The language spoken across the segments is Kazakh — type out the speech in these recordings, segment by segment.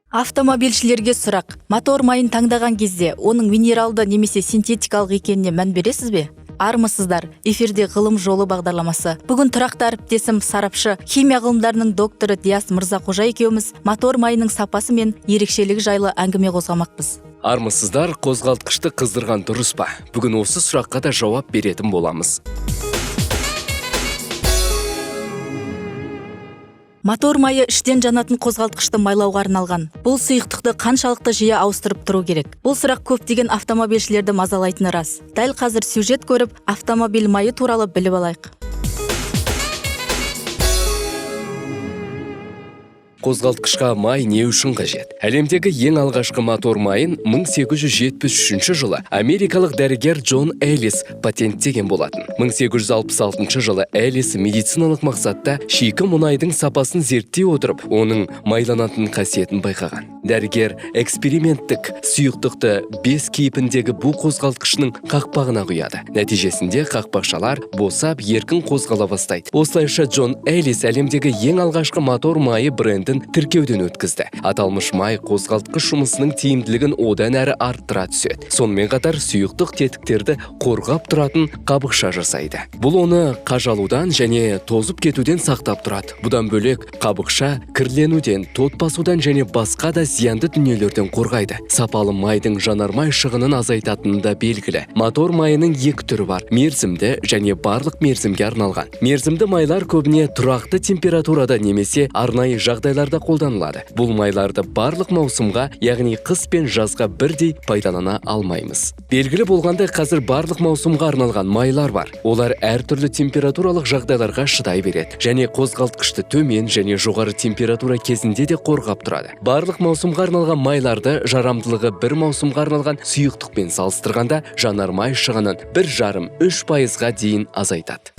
Автомобильшілерге сұрақ. Мотор майын таңдаған кезде оның минералды немесе синтетикалық екеніне мән бересіз бе? Армысыздар, эфирде ғылым жолы бағдарламасы. Бүгін тұрақты әріптесім сарапшы, химия ғылымдарының докторы Диас Мырзақожа екеуміз мотор майының сапасы мен ерекшелігі жайлы әңгіме қозғамақпыз. Армысыздар, қозғалтқышты қыздырған дұрыс па? Бүгін осы сұраққа да жауап беретін боламыз. Мотор майы іштен жанатын қозғалтқышты майлауға арналған. Бұл сұйықтықты қаншалықты жиі ауыстырып тұру керек? Бұл сұрақ көптеген автомобильшілерді мазалайтыны рас. Дәл қазір сюжет көріп, автомобиль майы туралы біліп алайық. Қозғалтқышқа май не үшін қажет? Әлемдегі ең алғашқы мотор майын 1873 жылы америкалық дәрігер Джон Эллис патенттеген болатын. 1866 жылы Эллис медициналық мақсатта шикі мұнайдың сапасын зерттей отырып, оның майланатын қасиетін байқаған. Дәрігер эксперименттік сұйықтықты 5 кейпіндегі бұл қозғалтқышының қақпағына құяды. Нәтижесінде қақпақшалар босап еркін қозғала бастайды. Осылайша Джон Эллис әлемдегі ең алғашқы мотор майы брендін тіркеуден өткізді. Аталмыш май қозғалтқыш жұмысының тиімділігін одан әрі арттыра түседі. Сонымен қатар сұйықтық тетіктерді қорғап тұратын қабықша жасайды. Бұл оны қажалудан және тозып кетуден сақтап тұрады. Бұдан бөлек қабықша кірленуден, тот басудан және басқа да зиянды дүниелерден қорғайды. Сапалы майдың жанармай шығынын азайтатыны да белгілі. Мотор майының екі түрі бар: мерзімді және барлық мерзімге арналған. Мерзімді майлар көбіне тұрақты температурада немесе арнайы жағдайларда қолданылады. Бұл майларды барлық маусымға, яғни қыс пен жазға бірдей пайдалана алмаймыз. Белгілі болғандай, қазір барлық маусымға арналған майлар бар. Олар әртүрлі температуралық жағдайларға шыдай береді және қозғалтқышты төмен және жоғары температура кезінде де қорғап тұрады. Барлық маусымға арналған майларды жарамдылығы бір маусымға арналған сұйықтықпен салыстырғанда жанармай шығынын 1,5–3%-ға дейін азайтады.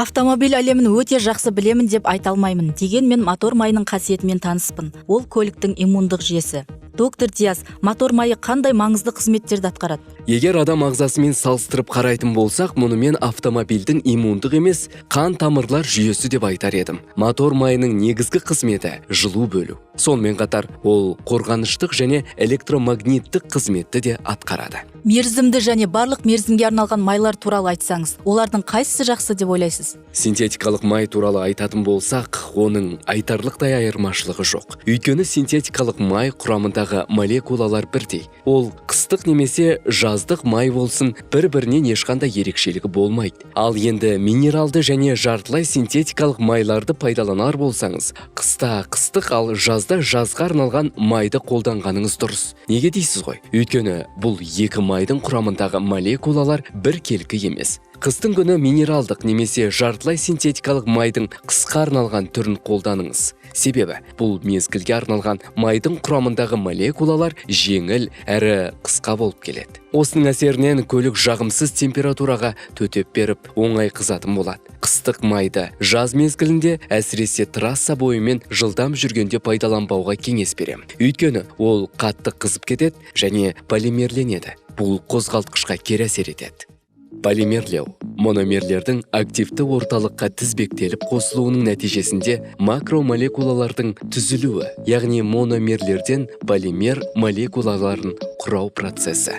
Автомобиль әлемін өте жақсы білемін деп айта алмаймын. Дегенмен мотор майының қасиетімен таныспын. Ол көліктің иммундық жүйесі. Доктор Диас, мотор майы қандай маңызды қызметтерді атқарады? Егер адам ағзасымен салыстырып қарайтын болсақ, мұнымен автомобильдің иммундық емес, қан тамырлар жүйесі деп айтар едім. Мотор майының негізгі қызметі жылу бөлу. Сонымен қатар, ол қорғаныштық және электромагниттік қызметті де атқарады. Мерзімді және барлық мерзімге арналған майлар туралы айтсаңыз, олардың қайсысы жақсы деп ойлайсыз? Синтетикалық май туралы айтатын болсақ, оның айтарлықтай айырмашылығы жоқ. Өйткені синтетикалық май құрамындағы молекулалар бірдей. Ол қыстық немесе жаздық май болсын, бір-бірінен ешқандай ерекшелігі болмайды. Ал енді минералды және жартылай синтетикалық майларды пайдаланар болсаңыз, қыста қыстық, ал жазда жазға арналған майды қолданғаныңыз дұрыс. Неге дейсіз ғой? Өйткені бұл екі майдың құрамындағы молекулалар біркелкі емес. Қыстың күні минералдық немесе жартылай синтетикалық майдың қысқа арналған түрін қолданыңыз. Себебі бұл мезгілге арналған майдың құрамындағы молекулалар жеңіл әрі қысқа болып келеді. Осының әсерінен көлік жағымсыз температураға төтеп беріп, оңай қызатын болады. Қыстық майды жаз мезгілінде, әсіресе трасса бойымен жылдам жүргенде пайдаланбауға кеңес берем. Өйткені ол қатты қызып кетеді және полимерленеді. Бұл қозғалтқышқа кері әсер етеді. Полимерлеу мономерлердің активті орталыққа тізбектеліп қосылуының нәтижесінде макромолекулалардың түзілуі, яғни мономерлерден полимер молекулаларын құрау процесі.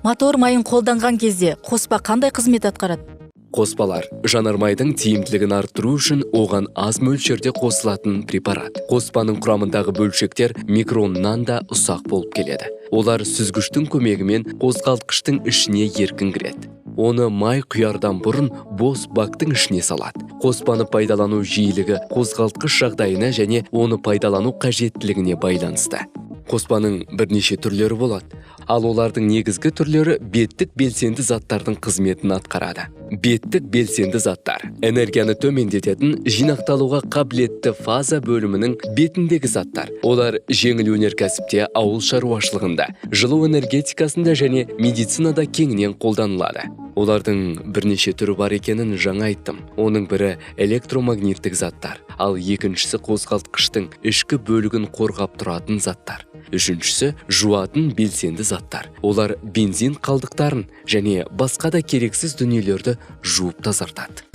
Мотор майын қолданған кезде қоспа қандай қызмет атқарады? Қоспалар жанармайдың тиімділігін арттыру үшін оған аз мөлшерде қосылатын препарат. Қоспаның құрамындағы бөлшектер микроннан да ұсақ болып келеді. Олар сүзгіштің көмегімен қозғалтқыштың ішіне еркін кіреді. Оны май құярдан бұрын бос бактың ішіне салады. Қоспаны пайдалану жиілігі қозғалтқыш жағдайына және оны пайдалану қажеттілігіне байланысты. Қоспаның бірнеше түрлері болады, ал олардың негізгі түрлері беттік белсенді заттардың қызметін атқарады. Беттік белсенді заттар энергияны төмендететін, жинақталуға қабілетті фаза бөлімінің бетіндегі заттар. Олар жеңіл өнеркәсіпте, ауыл шаруашылығында, жылу энергетикасында және медицинада кеңінен қолданылады. Олардың бірнеше түрі бар екенін жаңа айттым. Оның бірі электромагниттік заттар, ал екіншісі қозғалтқыштың ішкі бөлігін қорғап тұратын заттар. Үшіншісі жуатын белсенді заттар. Олар бензин қалдықтарын және басқа да керексіз дүниелерді жуып тазартады.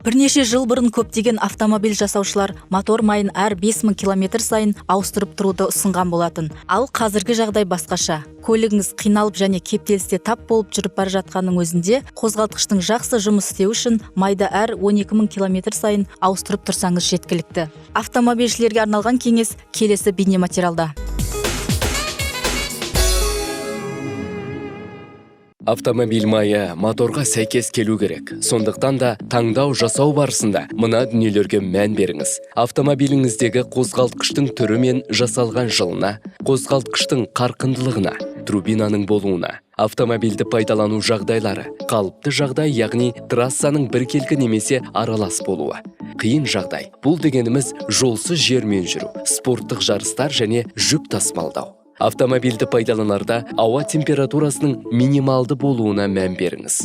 Бірнеше жыл бұрын көптеген автомобиль жасаушылар мотор майын әр 5000 километр сайын ауыстырып тұруды ұсынған болатын. Ал қазіргі жағдай басқаша. Көлігіңіз қиналып және кептелісте тап болып жүріп бара жатқанның өзінде қозғалтқыштың жақсы жұмыс істеу үшін майда әр 12000 километр сайын ауыстырып тұрсаңыз жеткілікті. Автомобильшілерге арналған кеңес келесі бейнематериалда. Автомобиль майы моторға сәйкес келу керек. Сондықтан да таңдау жасау барысында мына дүниелерге мән беріңіз. Автомобиліңіздегі қозғалтқыштың түрі мен жасалған жылына, қозғалтқыштың қарқындылығына, турбинаның болуына, автомобильді пайдалану жағдайлары, қалыпты жағдай, яғни трассаның біркелкі немесе аралас болуы. Қиын жағдай. Бұл дегеніміз жолсыз жермен жүру, спорттық жарыстар және жүк тасымалдау. Автомобильді пайдаланарда ауа температурасының минималды болуына мән беріңіз.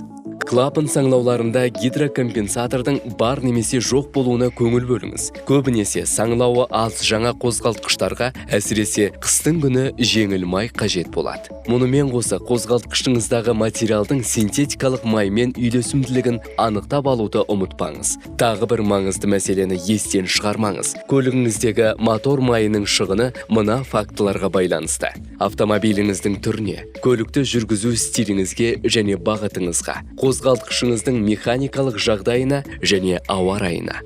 Клапан саңлауларында гидрокомпенсатордың бар немесе жоқ болуына көңіл бөліңіз. Көбінесе саңлауы аз жаңа қозғалтқыштарға әсіресе қыстың күні жеңіл май қажет болады. Мұнымен қоса қозғалтқышыңыздағы материалдың синтетикалық маймен үйлесімділігін анықтап алуды ұмытпаңыз. Тағы бір маңызды мәселені естен шығармаңыз. Көлігіңіздегі мотор майының шығыны мына фактыларға байланысты. Автомобиліңіздің түріне, көлікті жүргізу стиліңізге және бағытыңызға, қозғалтқышыңыздың механикалық жағдайына және ауа райына.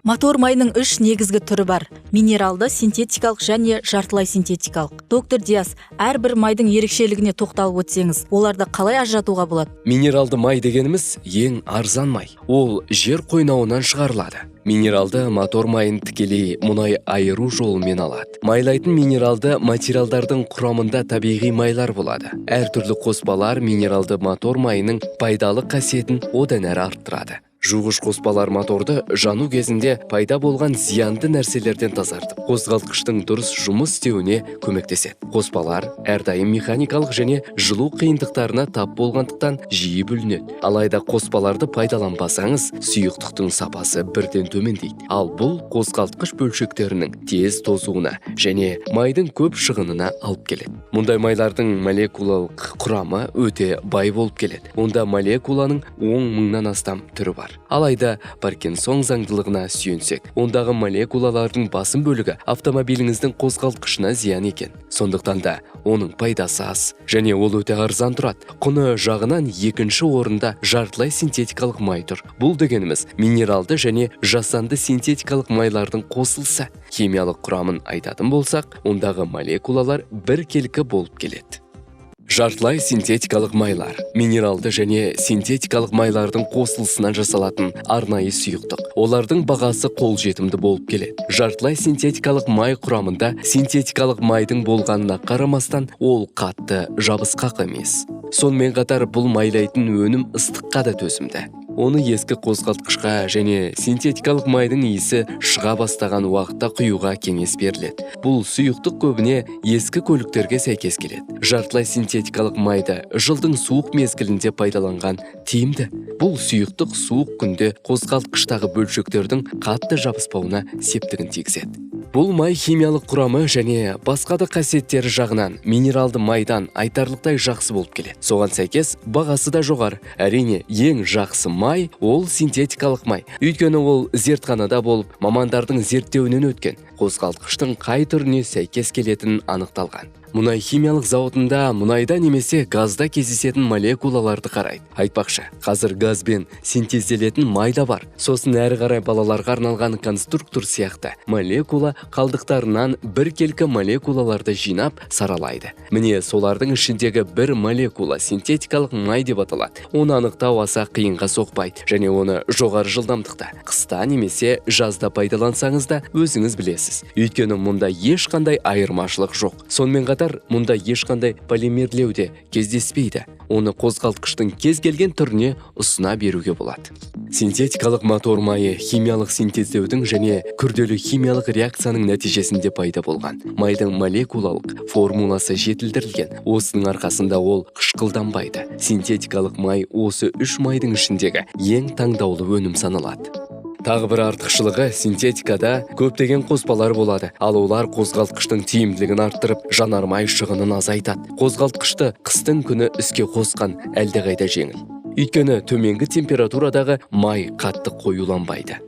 Мотор майының 3 негізгі түрі бар. Минералды, синтетикалық және жартылай синтетикалық. Доктор Диас, әрбір майдың ерекшелігіне тоқталып өтсеңіз, оларды қалай ажыратуға болады? Минералды май дегеніміз ең арзан май. Ол жер қойнауынан шығарылады. Минералды мотор майын тікелей мұнай айыру жолымен алады. Майлайтын минералды материалдардың құрамында табиғи майлар болады. Әртүрлі қоспалар минералды мотор майының пайдалы қасиетін одан әрі арттырады. Жуғыш қоспалар моторды жану кезінде пайда болған зиянды нәрселерден тазартып, қозғалтқыштың дұрыс жұмыс істеуіне көмектеседі. Қоспалар әрдайым механикалық және жылу қиындықтарына тап болғандықтан жиі бүлінеді. Алайда қоспаларды пайдаланбасаңыз, сұйықтықтың сапасы бірден төмендейді. Ал бұл қозғалтқыш бөлшектерінің тез тозуына және майдың көп шығынына алып келеді. Мұндай майлардың молекулалық құрамы өте бай болып келеді. Онда молекуланың 10 мыңнан астам түрі бар. Алайда Паркинсон заңдылығына сүйенсек, ондағы молекулалардың басым бөлігі автомобиліңіздің қозғалтқышына зиян екен. Сондықтан да оның пайдасы аз және ол өте арзан тұрады. Құны жағынан екінші орында жартылай синтетикалық май тұр. Бұл дегеніміз минералды және жасанды синтетикалық майлардың қосылысы. Химиялық құрамын айтатын болсақ, ондағы молекулалар біркелкі болып келеді. Жартылай синтетикалық майлар минералды және синтетикалық майлардың қосылысынан жасалатын арнайы сұйықтық. Олардың бағасы қолжетімді болып келеді. Жартылай синтетикалық май құрамында синтетикалық майдың болғанына қарамастан ол қатты жабысқақ емес. Сонымен қатар бұл майлайтын өнім ыстыққа да төзімді. Оны ескі қозғалтқышқа және синтетикалық майдың иісі шыға бастаған уақытта құюға кеңес беріледі. Бұл сұйықтық көбіне ескі көліктерге сәйкес келеді. Жартылай синтетикалық майды жылдың суық мезгілінде пайдаланған тиімді. Бұл сұйықтық суық күнде қозғалтқыштағы бөлшектердің қатты жабыспауына септігін тигізеді. Бұл май химиялық құрамы және басқа да қасиеттері жағынан минералды майдан айтарлықтай жақсы болып келеді. Соған сәйкес бағасы да жоғары. Әрине, ең жақсы май ол синтетикалық май. Өйткені ол зертханада болып, мамандардың зерттеуінен өткен. Қозғалтқыштың қай түріне сәйкес келетінін анықталған. Мұнай химиялық зауытында мұнайда немесе газда кездесетін молекулаларды қарайды. Айтпақшы, қазір газбен синтезделетін май да бар. Сосын әрі қарай балаларға арналған конструктор сияқты молекула қалдықтарынан біркелкі молекулаларды жинап саралайды. Міне солардың ішіндегі бір молекула синтетикалық май деп аталады. Оны анықтау аса қиынға соқпайды және оны жоғары жылдамдықта қыста немесе жазда пайдалансаңыз да өзіңіз білесіз. Өйткені мұнда ешқандай айырмашылық жоқ. Сонымен қатар мұнда ешқандай полимерлеу де кездеспейді. Оны қозғалтқыштың кез келген түріне ұсына беруге болады. Синтетикалық мотор майы химиялық синтездеудің және күрделі химиялық реакцияның нәтижесінде пайда болған. Майдың молекулалық формуласы жетілдірілген. Осының арқасында ол қышқылданбайды. Синтетикалық май осы үш майдың ішіндегі ең таңдаулы өнім саналады. Тағы бір артықшылығы синтетикада көптеген қоспалар болады, ал олар қозғалтқыштың тиімділігін арттырып, жанармай шығынын азайтады. Қозғалтқышты қыстың күні іске қосқан әлдеқайда жеңіл. Өйткені төменгі температурадағы май қатты қоюланбайды.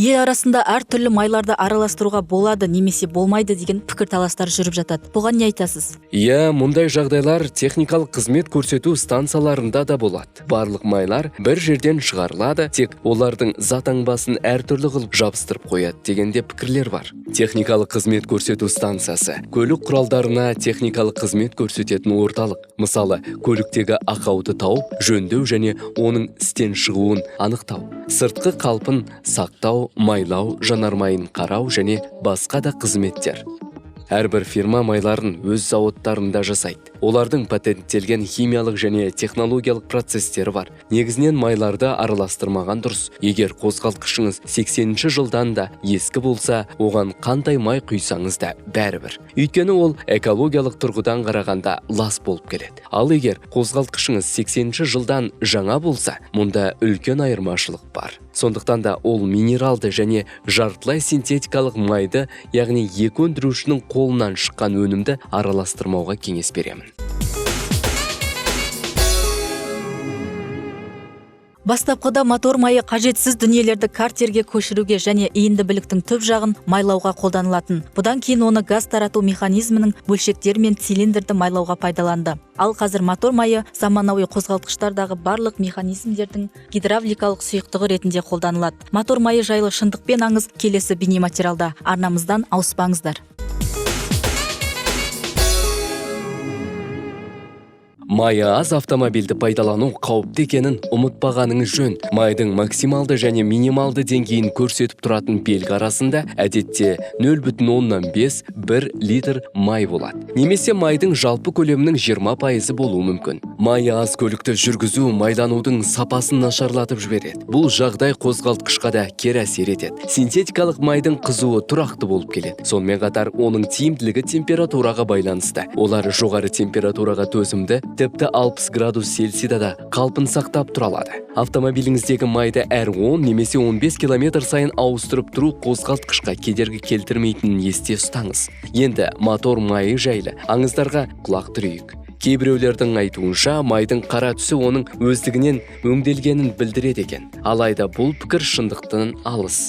Ел арасында әртүрлі майларды араластыруға болады немесе болмайды деген пікірталастар жүріп жатады. Бұған не айтасыз? Иә, мұндай жағдайлар техникалық қызмет көрсету станцияларында да болады. Барлық майлар бір жерден шығарылады, тек олардың затаңбасын әртүрлі қылып жабыстырып қояды дегенде пікірлер бар. Техникалық қызмет көрсету станциясы көлік құралдарына техникалық қызмет көрсететін орталық. Мысалы, көліктегі ақауды тауып, жөндеу және оның істен шығуын анықтау, сыртқы қалпын сақтау, майлау, жанармайын қарау және басқа да қызметтер. Әрбір фирма майларын өз зауыттарында жасайды. Олардың патенттелген химиялық және технологиялық процестері бар. Негізінен майларды араластырмаған дұрыс. Егер қозғалтқышыңыз 80-ші жылдан да ескі болса, оған қандай май құйсаңыз да бәрібір. Өйткені ол экологиялық тұрғыдан қарағанда лас болып келеді. Ал егер қозғалтқышыңыз 80-ші жылдан жаңа болса, мұнда үлкен айырмашылық бар. Сондықтан да ол минералды және жартылай синтетикалық майды, яғни екі өндірушінің қолынан шыққан өнімді араластырмауға кеңес беремін. Бастапқыда мотор майы қажетсіз дүниелерді картерге көшіруге және иінді біліктің түп жағын майлауға қолданылатын. Бұдан кейін оны газ тарату механизмінің бөлшектері мен цилиндрді майлауға пайдаланды. Ал қазір мотор майы заманауи қозғалтқыштардағы барлық механизмдердің гидравликалық сұйықтығы ретінде қолданылады. Мотор майы жайлы шындықпен аңыз келесі бейнематериалда. Арнамыздан ауыспаңыздар. Майы аз автомобильді пайдалану қауіпті екенін ұмытпағаныңыз жөн. Майдың максималды және минималды деңгейін көрсетіп тұратын белгі арасында әдетте 0,5-1 литр май болады. Немесе майдың жалпы көлемінің 20% болуы мүмкін. Майы аз көлікті жүргізу майланудың сапасын нашарлатып жібереді. Бұл жағдай қозғалтқышқа да кері әсер етеді. Синтетикалық майдың қызуы тұрақты болып келеді. Сонымен қатар оның тиімділігі температураға байланысты. Олар жоғары температураға төзімді, тіпті 60 градус Цельсияда да қалпын сақтап тұра алады. Автомобиліңіздегі майды әр 10 немесе 15 километр сайын ауыстырып тұру қозғалтқышқа кедергі келтірмейтінін есте ұстаңыз. Енді мотор майы жайлы аңыздарға құлақ түрейік. Кейбіреулердің айтуынша майдың қара түсі оның өздігінен өңделгенін білдіреді екен. Алайда бұл пікір шындықтан алыс.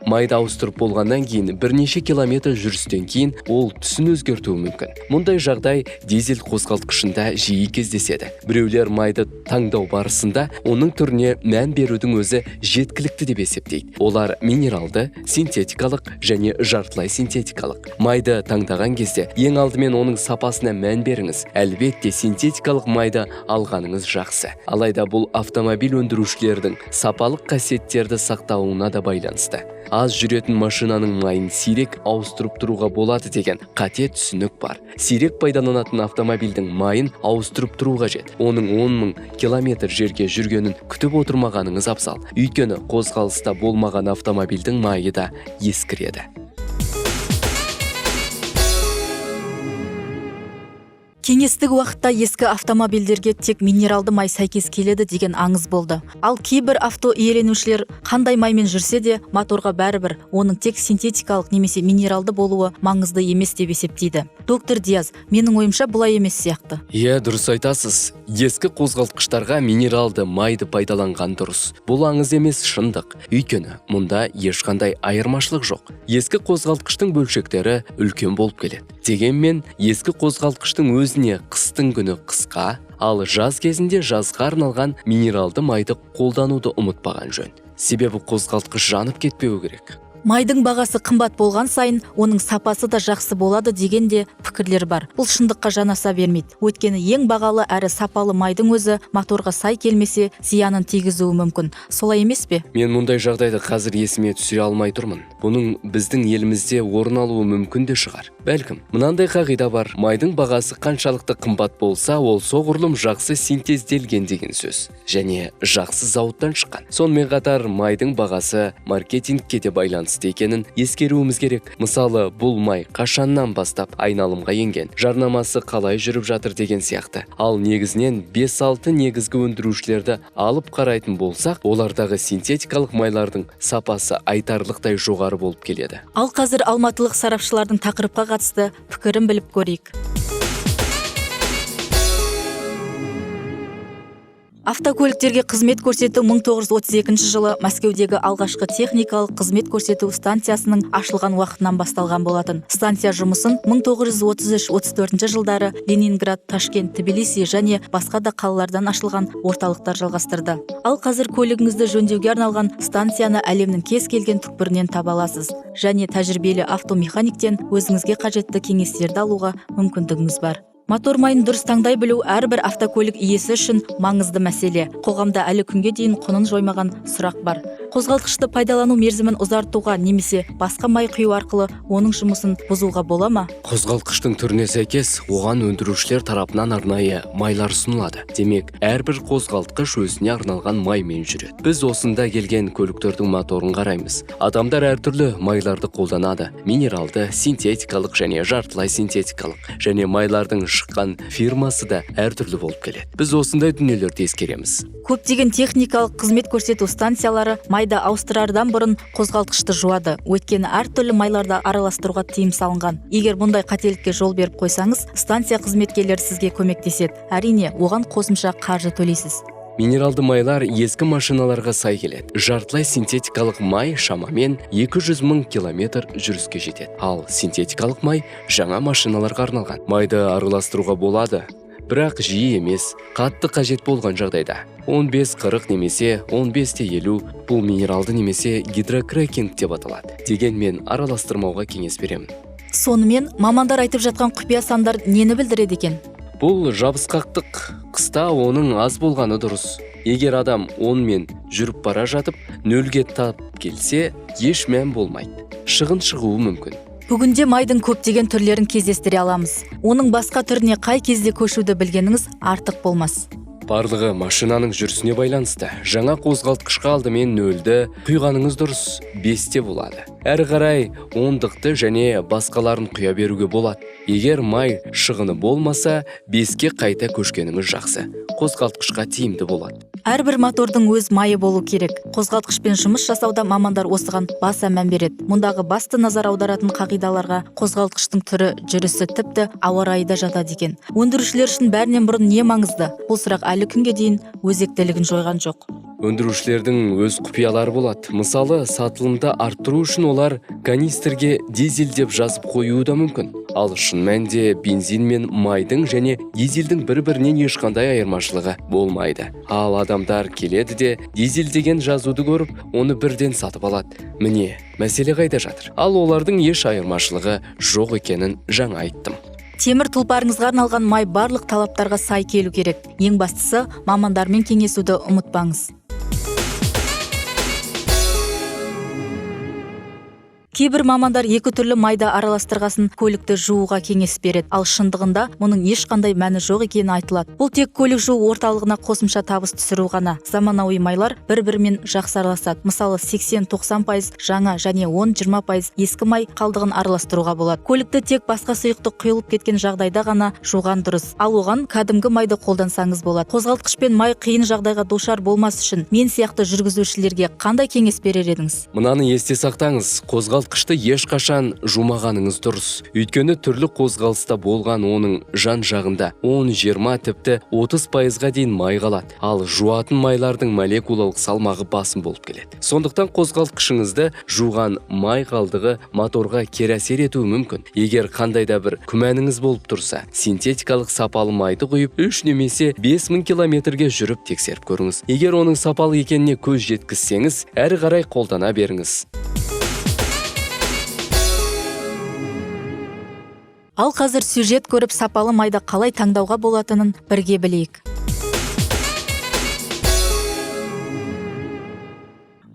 Майды ауыстырып болғаннан кейін бірнеше километр жүрістен кейін ол түсін өзгертуі мүмкін. Мұндай жағдай дизель қозғалтқышында жиі кездеседі. Біреулер майды таңдау барысында оның түріне мән берудің өзі жеткілікті деп есептейді. Олар минералды, синтетикалық және жартылай синтетикалық. Майды таңдаған кезде ең алдымен оның сапасына мән беріңіз. Әлбетте синтетикалық майды алғаныңыз жақсы. Алайда бұл автомобиль өндірушілердің сапалық қасиеттерді сақтауына да байланысты. Аз жүретін машинаның майын сирек ауыстырып тұруға болады деген қате түсінік бар. Сирек пайдаланатын автомобильдің майын ауыстырып тұру қажет. Оның 10.000 километр жерге жүргенін күтіп отырмағаныңыз абзал. Өйткені қозғалыста болмаған автомобильдің майы да ескіреді. Кеңестік уақытта ескі автомобильдерге тек минералды май сәйкес келеді деген аңыз болды. Ал кейбір авто иеленушілер қандай маймен жүрсе де моторға бәрібір оның тек синтетикалық немесе минералды болуы маңызды емес деп есептейді. Доктор Диаз, менің ойымша бұлай емес сияқты. Иә, дұрыс айтасыз. Ескі қозғалтқыштарға минералды майды пайдаланған дұрыс. Бұл аңыз емес, шындық. Өйткені мұнда ешқандай айырмашылық жоқ. Ескі қозғалтқыштың бөлшектері үлкен болып келеді. Дегенмен, ескі қозғалтқыштың өзіне қыстың күні қысқа, ал жаз кезінде жазға арналған минералды майды қолдануды ұмытпаған жөн. Себебі қозғалтқыш жанып кетпеуі керек. Майдың бағасы қымбат болған сайын, оның сапасы да жақсы болады дегенде пікірлер бар. Бұл шындыққа жанаса бермейді. Өйткені ең бағалы әрі сапалы майдың өзі моторға сай келмесе, зиянын тигізуі мүмкін. Солай емес пе? Мен мұндай жағдайды қазір есіме түсіре алмай тұрмын. бұның біздің елімізде орын алуы мүмкін де шығар. Бәлкім, мынандай қағида бар: майдың бағасы қаншалықты қымбат болса, ол соғұрлым жақсы синтезделген деген сөз, және жақсы зауыттан шыққан. Сонымен қатар майдың бағасы маркетингке де байланысты екенін ескеруіміз керек. Мысалы, бұл май қашаннан бастап айналымға енген, жарнамасы қалай жүріп жатыр деген сияқты. Ал негізінен 5-6 негізгі өндірушілерді алып қарайтын болсақ, олардағы синтетикалық майлардың сапасы айтарлықтай жоғары болып келеді. Ал қазір алматылық сарапшылардың тақырыпқа қатысты пікірін біліп көрейік. Автокөліктерге қызмет көрсету 1932 жылы Мәскеудегі алғашқы техникалық қызмет көрсету станциясының ашылған уақытынан басталған болатын. Станция жұмысын 1933-34 жылдары Ленинград, Ташкент, Тбилиси және басқа да қалалардан ашылған орталықтар жалғастырды. Ал қазір көлігіңізді жөндеуге арналған станцияны әлемнің кез келген түкпірінен таба аласыз, және тәжірибелі автомеханиктен өзіңізге қажетті кеңестерді алуға мүмкіндігіңіз бар. Мотор майын дұрыс таңдай білу әрбір автокөлік иесі үшін маңызды мәселе. Қоғамда әлі күнге дейін құнын жоймаған сұрақ бар. Қозғалтқышты пайдалану мерзімін ұзартуға немесе басқа май құю арқылы оның жұмысын бұзуға бола ма? Қозғалтқыштың түріне сәйкес оған өндірушілер тарапынан арнайы майлар ұсынылады. Демек, әрбір қозғалтқыш өзіне арналған маймен жүреді. Біз осында келген көліктердің моторын қараймыз. Адамдар әртүрлі майларды қолданады: минералды, синтетикалық және жартылай синтетикалық. Және майлардың шыққан фирмасы да әртүрлі болып келеді. Біз осындай дүниелерді ескереміз. Көптеген техникалық қызмет көрсету станциялары майда ауыстырардан бұрын қозғалтқышты жуады. Өйткені әртүрлі майларды араластыруға тыйым салынған. Егер бұндай қателікке жол беріп қойсаңыз, станция қызметкерлері сізге көмектеседі. Әрине, оған қосымша қаржы төлейсіз. Минералды майлар ескі машиналарға сай келеді. Жартылай синтетикалық май шамамен 200 000 километр жүріске жетеді. Ал синтетикалық май жаңа машиналарға арналған. Майды араластыруға болады, бірақ жиі емес, қатты қажет болған жағдайда. 15-40 немесе 15-50 бұл минералды немесе гидрокрекинг деп аталады. Дегенмен араластырмауға кеңес беремін. Сонымен мамандар айтып жатқан құпия сандар нені білдіреді екен? Бұл жабысқақтық, қыста оның аз болғаны дұрыс. Егер адам онымен жүріп бара жатып, нөлге тап келсе, еш мән болмайды. Шығын шығуы мүмкін. Бүгінде майдың көптеген түрлерін кездестіре аламыз. Оның басқа түріне қай кезде көшуді білгеніңіз артық болмас. Барлығы машинаның жүрісіне байланысты. Жаңа қозғалтқышқа алдымен нөлді құйғаныңыз дұрыс, 5-те болады. Әрі қарай 10-ды және басқаларын құя беруге болады. Егер май шығыны болмаса, 5-ке қайта көшкеніңіз жақсы. Қозғалтқышқа тиімді болады. Әрбір мотордың өз майы болу керек. Қозғалтқышпен жұмыс жасауда мамандар осыған баса мән береді. Мұндағы басты назар аударатын қағидаларға қозғалтқыштың түрі, жүрісі, тіпті ауа райы да жатады екен. Өндірушілер үшін бәрінен бұрын не маңызды? Бұл сұрақ әлі күнге дейін өзектілігін жойған жоқ. Өндірушілердің өз құпиялары болады. Мысалы, сатылымды арттыру үшін олар канистрге дизель деп жазып қоюы да мүмкін. Ал шын мәнінде бензин мен майдың және дизельдің бір-бірінен ешқандай айырмашылығы болмайды. Ал адамдар келеді де дизель деген жазуды көріп, оны бірден сатып алады. Міне, мәселе қайда жатыр? Ал олардың еш айырмашылығы жоқ екенін жаңа айттым. Темір тұлпарыңызға арналған май барлық талаптарға сай келу керек. Ең бастысы, мамандармен кеңесуді ұмытпаңыз. Кейбір мамандар екі түрлі майда араластырғасын көлікті жууға кеңес береді. Ал шындығында мұның ешқандай мәні жоқ екені айтылады. Бұл тек көлік жуу орталығына қосымша табыс түсіру ғана. Заманауи майлар бір-бірімен жақсы араласады. Мысалы 80-90% жаңа және 10-20% ескі май қалдығын араластыруға болады. Көлікті тек басқа сұйықтық құйылып кеткен жағдайда ғана жуған дұрыс. Ал оған кәдімгі майды қолдансаңыз болады. Қозғалтқышпен май қиын жағдайға душар болмас үшін мен сияқты жүргізушілерге қандай кеңес берер едіңіз? Мынаны есте сақтаңыз. Қозғалтқышты ешқашан жумағаныңыз дұрыс. Өйткені түрлі қозғалыста болған оның жан жағында 10-20 тіпті 30%-ға дейін май қалады. Ал жуатын майлардың молекулалық салмағы басым болып келеді. Сондықтан қозғалтқышыңызды жуған май қалдығы моторға кері әсер етуі мүмкін. Егер қандайда бір күмәніңіз болып тұрса, синтетикалық сапалы майды құйып 3 немесе 5000 километрге жүріп тексеріп көріңіз. Егер оның сапалы екеніне көз жеткізсеңіз, әрі қарай қолдана беріңіз. Ал қазір сюжет көріп сапалы майды қалай таңдауға болатынын бірге білейік.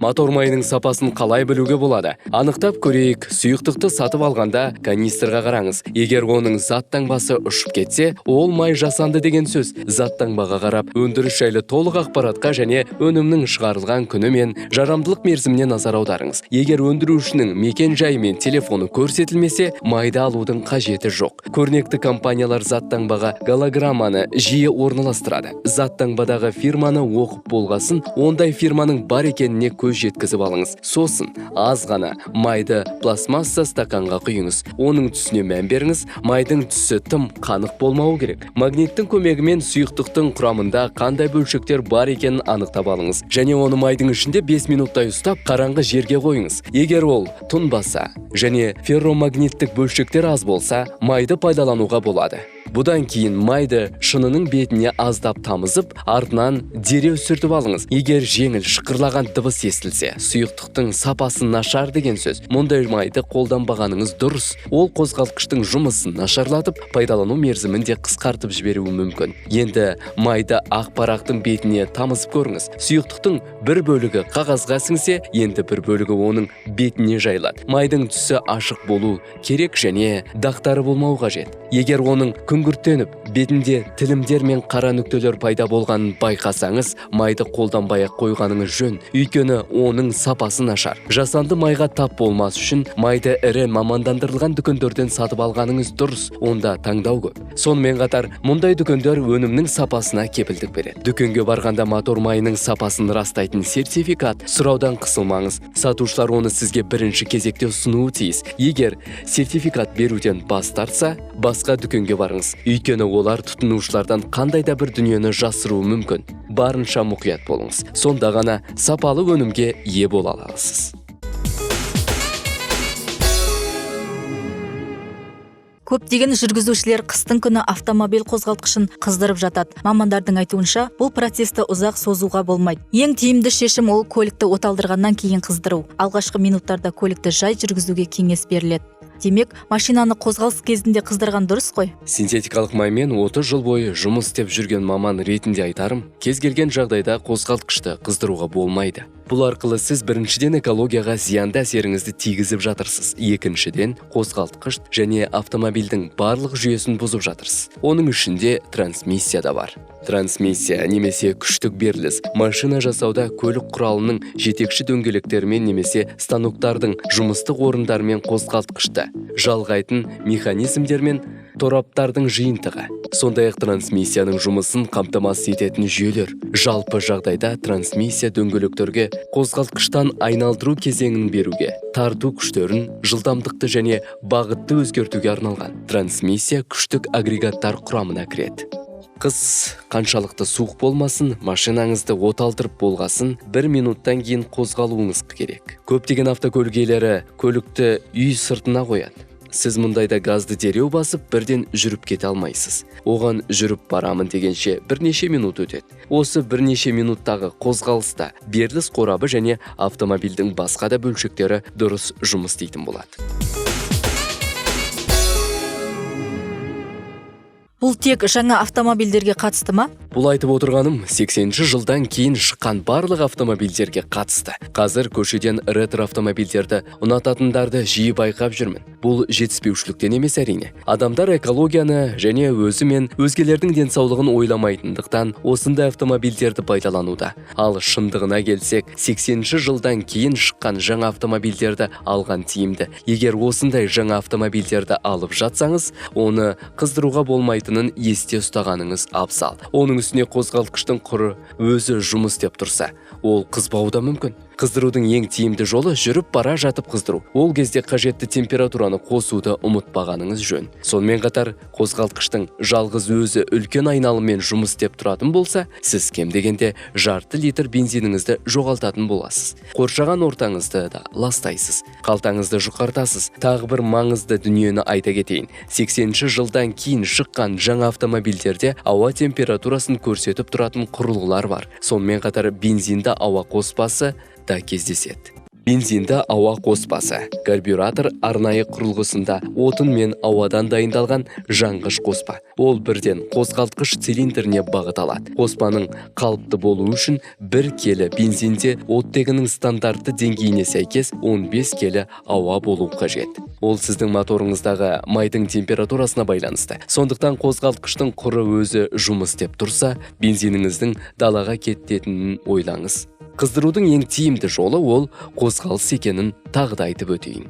Мотор майының сапасын қалай білуге болады? Анықтап көрейік. Сұйықтықты сатып алғанда канистрға қараңыз. Егер оның зат таңбасы ұшып кетсе, ол май жасанды деген сөз. Зат таңбаға қарап, өндіріс жайлы толық ақпаратқа және өнімнің шығарылған күні мен жарамдылық мерзіміне назар аударыңыз. Егер өндірушінің мекен жайы мен телефоны көрсетілмесе, майды алудың қажеті жоқ. Көрнекті компаниялар зат таңбаға голограмманы жиі орналастырады. Зат таңбадағы фирманы оқып болғасын, ондай фирманың бар екеніне көз жеткізіп алыңыз. Сосын аз ғана майды пластмасса стаканға құйыңыз. Оның түсіне мән беріңіз. Майдың түсі тым қанық болмауы керек. Магниттің көмегімен сұйықтықтың құрамында қандай бөлшектер бар екенін анықтап алыңыз. Және оны майдың ішінде 5 минуттай ұстап, қараңғы жерге қойыңыз. Егер ол тұнбаса және ферромагниттік бөлшектер аз болса, майды пайдалануға болады. Бұдан кейін майды шынының бетіне аздап тамызып, артынан дереу сүртіп алыңыз. Егер жеңіл шықырлаған дыбыс естілсе, сұйықтықтың сапасы нашар деген сөз. Мұндай майды қолданбағаныңыз дұрыс. Ол қозғалтқыштың жұмысын нашарлатып, пайдалану мерзімін де қысқартып жіберуі мүмкін. Енді майды ақ парақтың бетіне тамызып көріңіз. Сұйықтықтың бір бөлігі қағазға сіңсе, енді бір бөлігі оның бетіне жайылады. Майдың түсі ашық болу керек және дақтары болмау қажет. Егер оның күңгірттеніп, бетінде тілімдер мен қара нүктелер пайда болғанын байқасаңыз, майды қолданбай-ақ қойғаныңыз жөн, өйткені оның сапасы нашар. Жасанды майға тап болмас үшін майды ірі мамандандырылған дүкендерден сатып алғаныңыз дұрыс, онда таңдау көп. Сонымен қатар, мұндай дүкендер өнімнің сапасына кепілдік береді. Дүкенге барғанда мотор майының сапасын растайтын сертификат сұраудан қысылмаңыз. Сатушылар оны сізге бірінші кезекте ұсынуы тиіс. Егер сертификат беруден бас тартса, басқа дүкенге барыңыз. Өйткені олар тұтынушылардан қандай да бір дүниені жасыруы мүмкін. Барынша мұқият болыңыз. Сонда ғана сапалы өнімге ие бола аласыз. Көптеген жүргізушілер қыстың күні автомобиль қозғалтқышын қыздырып жатады. Мамандардың айтуынша, бұл процесті ұзақ созуға болмайды. Ең тиімді шешім ол көлікті оталдырғаннан кейін қыздыру. Алғашқы минуттарда көлікті жай жүргізуге кеңес беріледі. Демек, машинаны қозғалыс кезінде қыздырған дұрыс қой. Синтетикалық маймен 30 жыл бойы жұмыс істеп жүрген маман ретінде айтарым, кез келген жағдайда қозғалтқышты қыздыруға болмайды. Бұл арқылы сіз біріншіден экологияға зиянды әсеріңізді тигізіп жатырсыз. Екіншіден, қозғалтқыш және автомобильдің барлық жүйесін бұзып жатырсыз. Оның ішінде трансмиссия да бар. Трансмиссия немесе күштік беріліс машина жасауда көлік құралының жетекші дөңгелектермен немесе станоктардың жұмыстық орындарымен қозғалтқышты жалғайтын механизмдер мен тораптардың жиынтығы. Сондай-ақ трансмиссияның жұмысын қамтамасыз ететін жүйелер. Жалпы жағдайда трансмиссия дөңгелектерге қозғалтқыштан айналдыру кезеңін беруге, тарту күштерін, жылдамдықты және бағытты өзгертуге арналған. Трансмиссия күштік агрегаттар құрамына кіреді. Қыс қаншалықты суық болмасын, машинаңызды оталдырып болғасын, 1 минуттан кейін қозғалуыңыз керек. Көптеген автокөлік иелері көлікті үй сыртына қояды. Сіз мұндайда газды дереу басып, бірден жүріп кете алмайсыз. Оған жүріп барамын дегенше бірнеше минут өтеді. Осы бірнеше минуттағы қозғалыста беріліс қорабы және автомобильдің басқа да бөлшектері дұрыс жұмыс істейтін болады. Бұл тек жаңа автомобильдерге қатысты ма? Бұл айтып отырғаным 80-ші жылдан кейін шыққан барлық автомобильдерге қатысты. Қазір көшеден ретро автомобильдерді ұнататындарды жиі байқап жүрмін. Бұл жетіспеушіліктен емес әрине. Адамдар экологияны және өзі мен өзгелердің денсаулығын ойламайтындықтан осындай автомобильдерді пайдалануда. Ал шындығына келсек, 80-ші жылдан кейін шыққан жаңа автомобильдерді алған тиімді. Егер осындай жаңа автомобильдерді алып жатсаңыз, оны қыздыруға болмайтынын есте ұстағаныңыз абзал. Оның үстіне қозғалтқыштың құры өзі жұмыс істеп тұрса, ол қызбауы да мүмкін. Қыздырудың ең тиімді жолы жүріп бара жатып қыздыру. Ол кезде қажетті температураны қосуды ұмытпағаныңыз жөн. Сонымен қатар, қозғалтқыштың жалғыз өзі үлкен айналыммен жұмыс істеп тұратын болса, сіз кем дегенде жарты литр бензиніңізді жоғалтатын боласыз. Қоршаған ортаңызды да ластайсыз. Қалтаңызды жұқартасыз. Тағы бір маңызды дүниені айта кетейін. 80-ші жылдан кейін шыққан жаңа автомобильдерде ауа температурасын көрсетіп тұратын құрылғылар бар. Сонымен қатар бензинді ауа қоспасы да кездеседі. Бензинді ауа қоспасы. Карбюратор арнайы құрылғысында отын мен ауадан дайындалған жанғыш қоспа. Ол бірден қозғалтқыш цилиндріне бағыт алады. Қоспаның қалыпты болу үшін 1 келі бензинде оттегінің стандартты деңгейіне сәйкес 15 келі ауа болу қажет. Ол сіздің моторыңыздағы майдың температурасына байланысты. Сондықтан қозғалтқыштың құры өзі жұмыс істеп тұрса, бензиніңіздің далаға кететінін ойлаңыз. Қыздырудың ең тиімді жолы ол қозғалыс екенін тағы да айтып өтейін.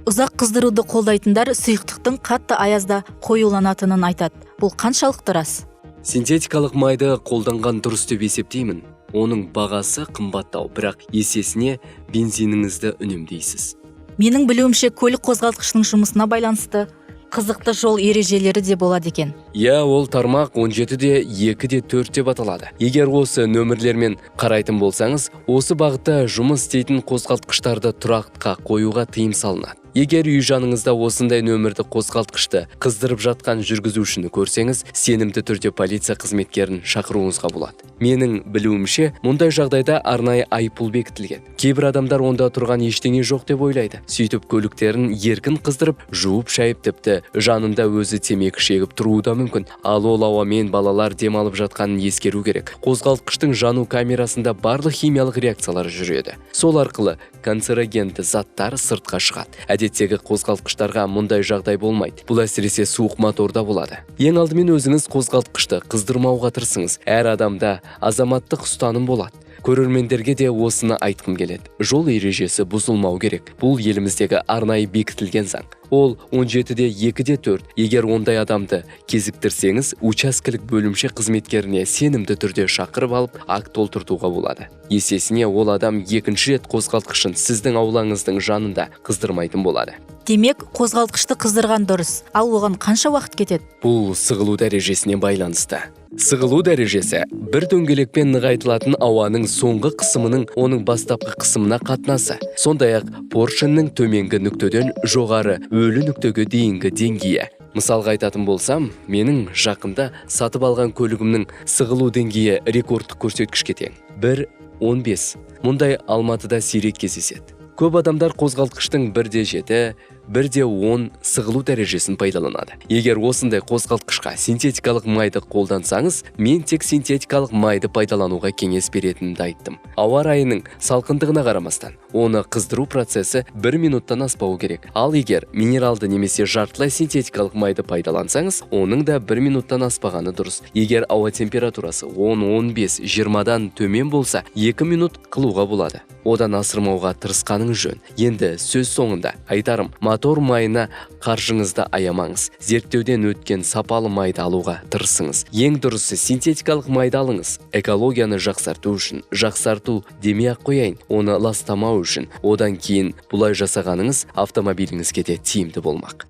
Ұзақ қыздыруды қолдайтындар сұйықтықтың қатты аязда қоюланатынын айтады. Бұл қаншалықты рас? Синтетикалық майды қолданған дұрыс деп есептеймін. Оның бағасы қымбаттау, бірақ есесіне бензиніңізді үнемдейсіз. Менің білуімше көлік қозғалтқышының жұмысына байланысты қызықты жол ережелері де болады екен. Ол тармақ 17-де 2-де 4 деп аталады. Егер осы нөмірлермен қарайтын болсаңыз, осы бағытта жұмыс істейтін қозғалтқыштарды тұраққа қоюға тыйым салынады. Егер үй жаныңызда осындай нөмірді қозғалтқышты қыздырып жатқан жүргізушіні көрсеңіз, сенімді түрде полиция қызметкерін шақыруыңызға болады. Менің білуімше, мұндай жағдайда арнайы айыппұл бекітілген. Кейбір адамдар онда тұрған ештеңе жоқ деп ойлайды. Сөйтіп көліктерін еркін қыздырып, жуып шайып, тіпті жанында өзі темекі шегіп тұруы да мүмкін. Ал ол ауамен балалар демалып жатқанын ескеру керек. Қозғалтқыштың жану камерасында барлық химиялық реакциялар жүреді. Сол арқылы канцерогенді заттар сыртқа шығады. Әдеттегі қозғалтқыштарға мұндай жағдай болмайды. Бұл әсіресе суық моторда болады. Ең алдымен өзіңіз қозғалтқышты қыздырмауға тырысыңыз. Әр адамда азаматтық ұстаным болады. Көрермендерге де осыны айтқым келеді. Жол ережесі бұзылмау керек. Бұл еліміздегі арнайы бекітілген заң. Ол 17-де 2-де 4. Егер ондай адамды кезіктірсеңіз, учаскелік бөлімше қызметкеріне сенімді түрде шақырып алып, акт толтыртуға болады. Есесіне ол адам екінші рет қозғалтқышын сіздің аулаңыздың жанында қыздырмайтын болады. Демек, қозғалтқышты қыздырған дұрыс. Ал оған қанша уақыт кетеді? Бұл сығылу дәрежесіне байланысты. Сығылу дәрежесі бір дөңгелекпен нығайтылатын ауаның соңғы қысымының оның бастапқы қысымына қатынасы. Сондай-ақ поршеннің төменгі нүктеден жоғары өлі нүктеге дейінгі деңгейі. Мысалға айтатын болсам, менің жақында сатып алған көлігімнің сығылу деңгейі рекордтық көрсеткішке тең. 1,15. Мұндай Алматыда сирек кездеседі. Көп адамдар қозғалтқыштың 1,7, 1,10 сығылу дәрежесін пайдаланады. Егер осындай қозғалтқышқа синтетикалық майды қолдансаңыз, мен тек синтетикалық майды пайдалануға кеңес беретінімді айттым. Ауа райының салқындығына қарамастан, оны қыздыру процесі 1 минуттан аспауы керек. Ал егер минералды немесе жартылай синтетикалық майды пайдалансаңыз, оның да 1 минуттан аспағаны дұрыс. Егер ауа температурасы 10-15, 20-дан төмен болса, 2 минут қылуға болады. Одан асырмауға тырысқаның жөн. Енді сөз соңында айтарым, мотор майына қаржыңызды аямаңыз. Зерттеуден өткен сапалы майды алуға тырысыңыз. Ең дұрысы синтетикалық майды алыңыз. Экологияны жақсарту үшін, жақсарту демей ақ қояйын, оны ластамау үшін. Одан кейін бұлай жасағаныңыз автомобиліңізге де тиімді болмақ.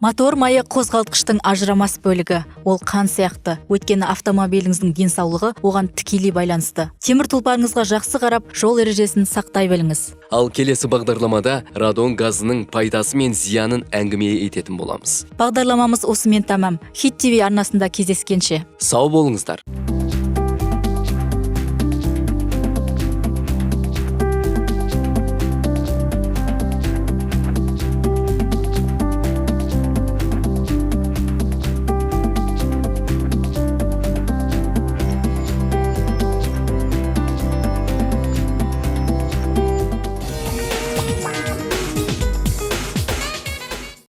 Мотор майы қозғалтқыштың ажырамас бөлігі. Ол қан сияқты. Өйткені автомобиліңіздің денсаулығы оған тікелей байланысты. Темір тұлпарыңызға жақсы қарап, жол ережесін сақтай біліңіз. Ал келесі бағдарламада радон газының пайдасы мен зиянын әңгіме ететін боламыз. Бағдарламамыз осымен тамам. Хит ТВ арнасында кездескенше. Сау болыңыздар.